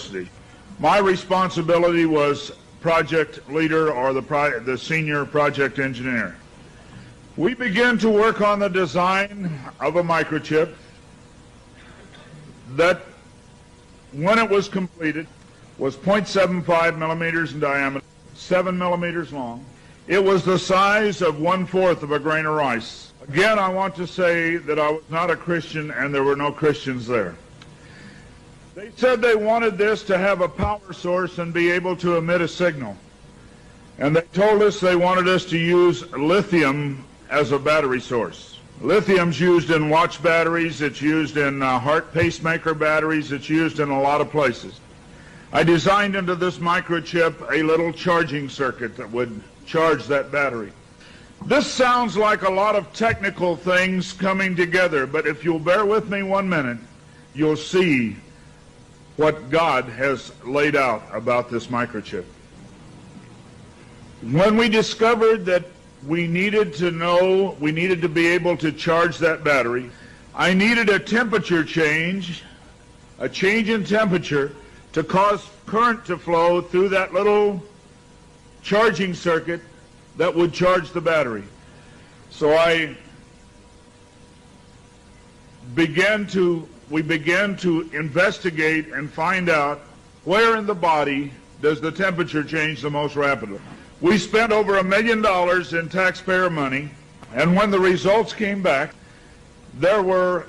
University. My responsibility was project leader, or the senior project engineer. We began to work on the design of a microchip that, when it was completed, was 0.75 millimeters in diameter, 7 millimeters long. It was the size of 1/4 of a grain of rice. Again, I want to say that I was not a Christian, and there were no Christians there. They said they wanted this to have a power source and be able to emit a signal. And they told us they wanted us to use lithium as a battery source. Lithium's used in watch batteries, it's used in heart pacemaker batteries, it's used in a lot of places. I designed into this microchip a little charging circuit that would charge that battery. This sounds like a lot of technical things coming together, but if you'll bear with me 1 minute, you'll see what God has laid out about this microchip. When we discovered that we needed to be able to charge that battery, I needed a temperature change, a change in temperature, to cause current to flow through that little charging circuit that would charge the battery. So we began to investigate and find out where in the body does the temperature change the most rapidly. We spent over $1 million in taxpayer money, and when the results came back, there was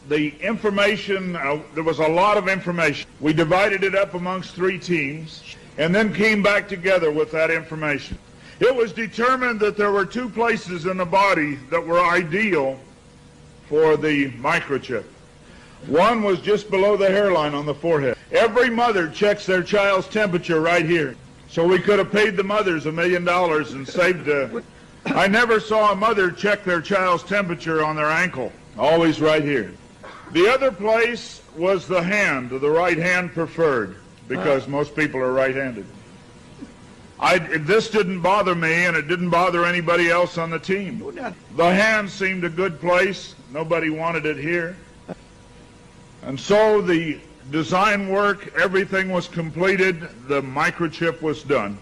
a lot of information. We divided it up amongst 3 teams and then came back together with that information. It was determined that there were 2 places in the body that were ideal for the microchip. One was just below the hairline on the forehead. Every mother checks their child's temperature right here. So we could have paid the mothers $1 million and saved. I never saw a mother check their child's temperature on their ankle. Always right here. The other place was the hand, the right hand preferred, because most people are right-handed. This didn't bother me, and it didn't bother anybody else on the team. The hand seemed a good place. Nobody wanted it here. And so the design work, everything was completed. The microchip was done.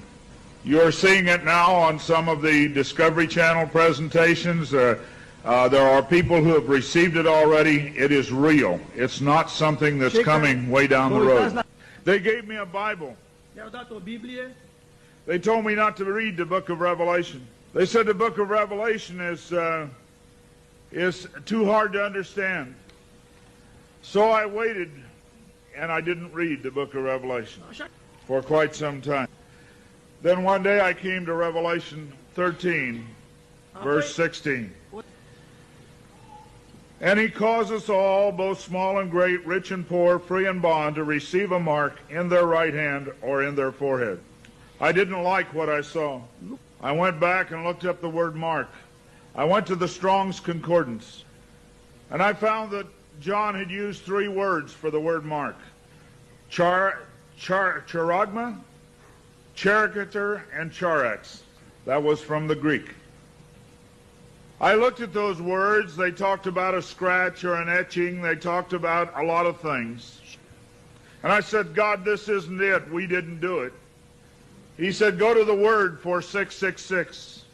You're seeing it now on some of the Discovery Channel presentations. There are people who have received it already. It is real. It's not something that's coming way down the road. They gave me a Bible. They told me not to read the book of Revelation. They said the book of Revelation is too hard to understand. So I waited, and I didn't read the book of Revelation for quite some time. Then one day I came to Revelation 13, verse 16. And he caused us all, both small and great, rich and poor, free and bond, to receive a mark in their right hand or in their forehead. I didn't like what I saw. I went back and looked up the word mark. I went to the Strong's Concordance, and I found that John had used 3 words for the word mark: charagma, charicator, and charax. That was from the Greek. I looked at those words. They talked about a scratch or an etching. They talked about a lot of things. And I said, God, this isn't it. We didn't do it. He said, go to the word for 666.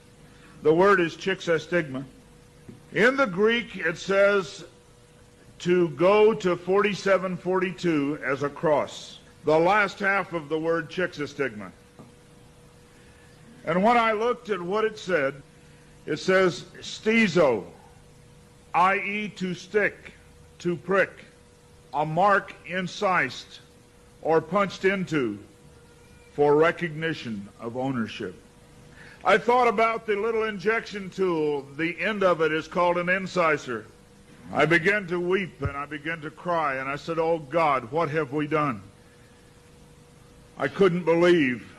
The word is chixastigma. In the Greek, it says to go to 4742 as a cross. The last half of the word chixastigma. And when I looked at what it says stizo, i.e. to stick, to prick, a mark incised or punched into for recognition of ownership. I thought about the little injection tool. The end of it is called an incisor. I began to weep and I began to cry, and I said, oh God, what have we done? I couldn't believe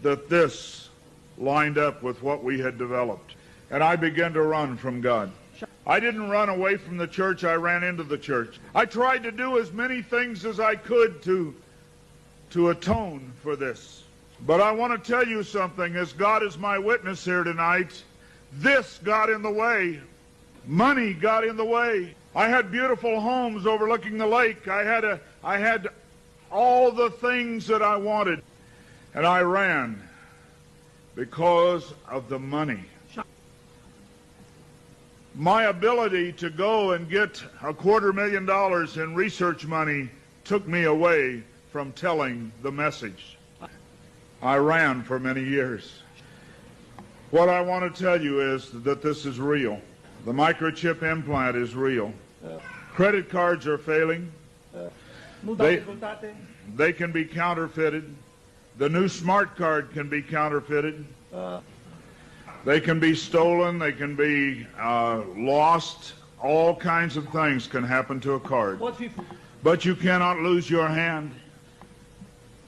that this lined up with what we had developed. And I began to run from God. I didn't run away from the church, I ran into the church. I tried to do as many things as I could to atone for this. But I want to tell you something, as God is my witness here tonight, this got in the way. Money got in the way. I had beautiful homes overlooking the lake. I had all the things that I wanted, and I ran because of the money. My ability to go and get $250,000 in research money took me away from telling the message. I ran for many years. What I want to tell you is that this is real. The microchip implant is real. Credit cards are failing. They can be counterfeited. The new smart card can be counterfeited. They can be stolen. They can be lost. All kinds of things can happen to a card. But you cannot lose your hand.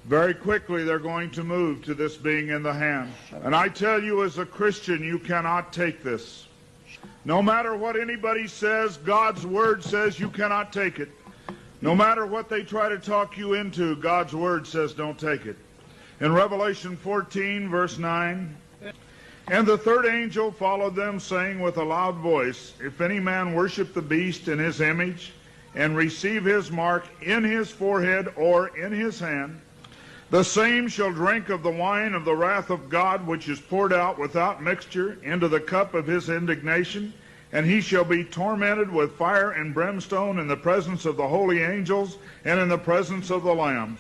Very quickly they're going to move to this being in the hand. And I tell you, as a Christian, you cannot take this. No matter what anybody says, God's Word says you cannot take it. No matter what they try to talk you into, God's Word says don't take it. In Revelation 14, verse 9, and the third angel followed them, saying with a loud voice, if any man worship the beast in his image, and receive his mark in his forehead or in his hand, the same shall drink of the wine of the wrath of God, which is poured out without mixture into the cup of his indignation, and he shall be tormented with fire and brimstone in the presence of the holy angels and in the presence of the Lamb.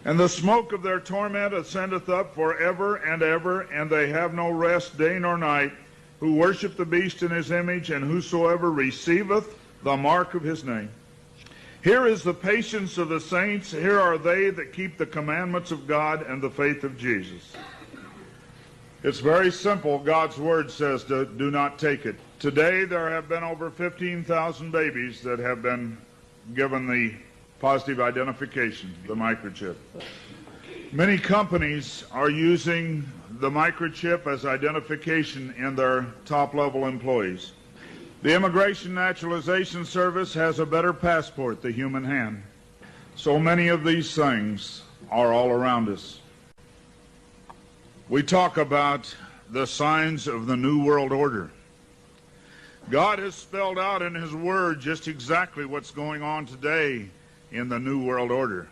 And the smoke of their torment ascendeth up forever and ever, and they have no rest day nor night, who worship the beast in his image, and whosoever receiveth the mark of his name. Here is the patience of the saints. Here are they that keep the commandments of God and the faith of Jesus. It's very simple. God's Word says to do not take it. Today there have been over 15,000 babies that have been given the positive identification, the microchip. Many companies are using the microchip as identification in their top-level employees. The Immigration Naturalization Service has a better passport, the human hand. So many of these things are all around us. We talk about the signs of the New World Order. God has spelled out in His Word just exactly what's going on today in the New World Order.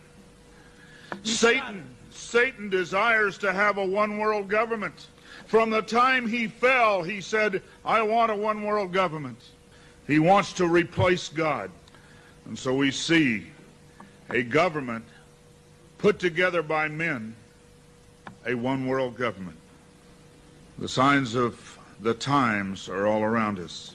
Satan desires to have a one-world government. From the time he fell, he said, I want a one-world government. He wants to replace God. And so we see a government put together by men, a one-world government. The signs of the times are all around us.